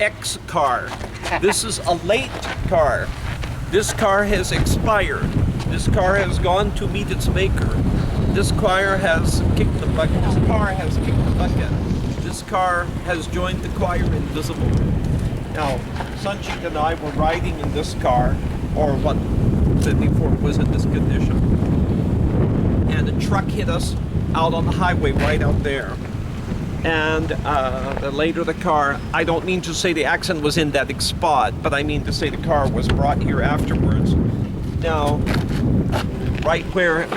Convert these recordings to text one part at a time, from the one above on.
X car. This is a late car. This car has expired. This car has gone to meet its maker. This car has kicked the bucket. This car has kicked the bucket. This car has joined the choir invisible. Now, Sanjeet and I were riding in this car, or what before it was in this condition, and a truck hit us out on the highway right out there. And later the car, I don't mean to say the accident was in that spot, but I mean to say the car was brought here afterwards. Now, right where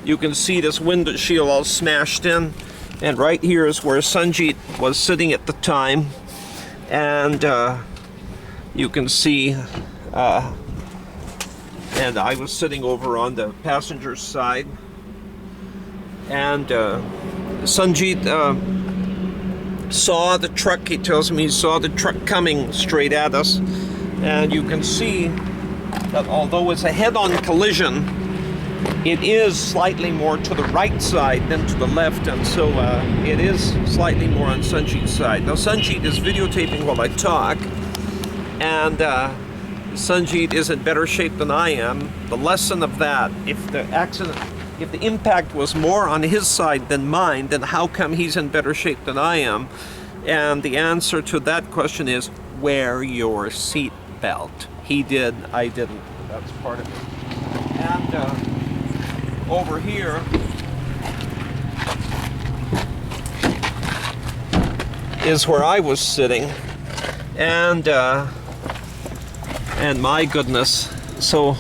you can see this window shield all smashed in, and right here is where Sanjeet was sitting at the time, and you can see, and I was sitting over on the passenger side, and Sanjeet saw the truck. He tells me he saw the truck coming straight at us, and you can see that although it's a head-on collision, it is slightly more to the right side than to the left, and so it is slightly more on Sanjeet's side. Now Sanjeet is videotaping while I talk, and Sanjeet is in better shape than I am. The lesson of that, if the impact was more on his side than mine, then how come he's in better shape than I am? And the answer to that question is, wear your seat belt. He did, I didn't. That's part of it. And over here is where I was sitting, and my goodness, so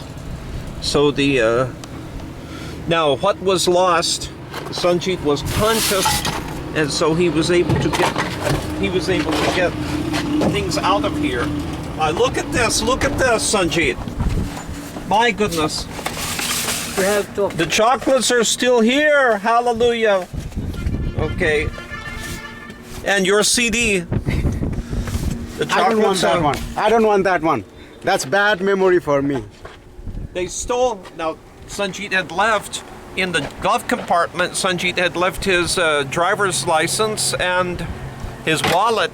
the now what was lost, Sanjeet was conscious, and so he was able to get things out of here. Look at this, Sanjeet. My goodness. The chocolates are still here. Hallelujah. Okay. And your CD. The chocolates. I don't want that one. I don't want that one. That's bad memory for me. They stole. Now, Sanjeet had left in the glove compartment. Sanjeet had left his driver's license and his wallet,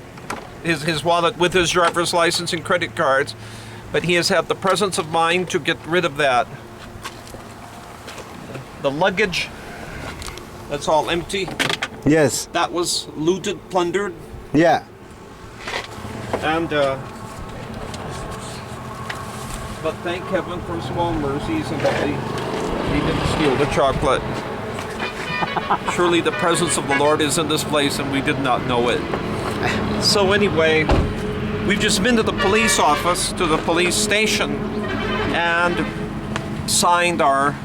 his wallet with his driver's license and credit cards. But he has had the presence of mind to get rid of that. The luggage, that's all empty. Yes. That was looted, plundered. Yeah. And but thank heaven for small mercies and that they didn't steal the chocolate. Surely the presence of the Lord is in this place and we did not know it. So anyway, we've just been to the police office, to the police station, and signed our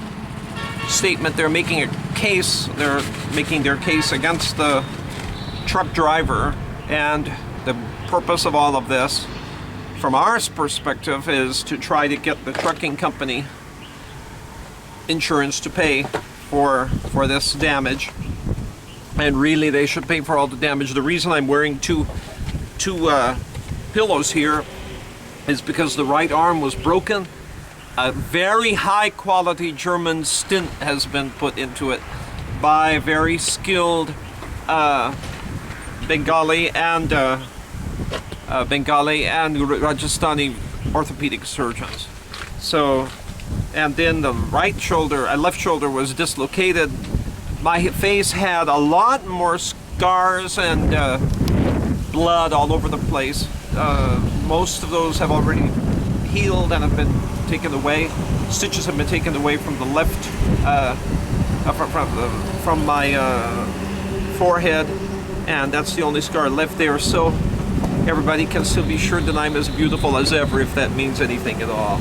statement. They're making a case. They're making their case against the truck driver, and the purpose of all of this, from our perspective, is to try to get the trucking company insurance to pay for this damage. And really, they should pay for all the damage. The reason I'm wearing two pillows here is because the right arm was broken. A very high quality German stint has been put into it by very skilled Bengali and Rajasthani orthopedic surgeons. So, and then the left shoulder was dislocated. My face had a lot more scars and blood all over the place. Most of those have already healed and have been taken away. Stitches have been taken away from the left, from my forehead, and that's the only scar left there. So everybody can still be sure that I'm as beautiful as ever, if that means anything at all.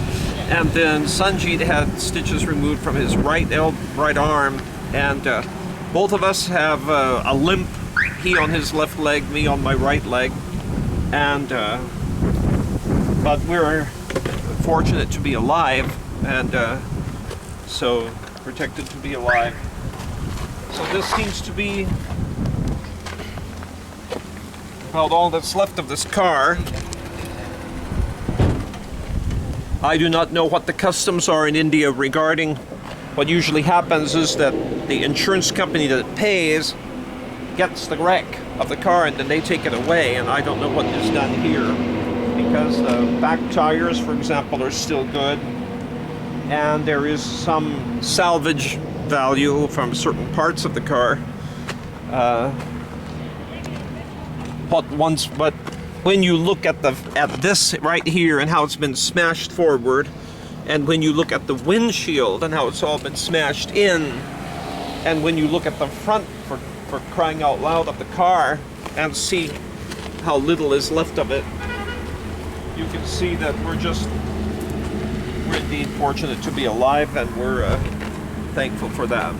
And then Sanjeet had stitches removed from his right arm, and both of us have a limp. He on his left leg, me on my right leg, and but we're fortunate to be alive, and so protected to be alive. So this seems to be about all that's left of this car. I do not know what the customs are in India regarding. What usually happens is that the insurance company that pays gets the wreck of the car and then they take it away, and I don't know what is done here because the back tires, for example, are still good, and there is some salvage value from certain parts of the car. But when you look at this right here and how it's been smashed forward, and when you look at the windshield and how it's all been smashed in, and when you look at the front, for crying out loud, of the car and see how little is left of it, you can see that we're indeed fortunate to be alive, and we're thankful for that.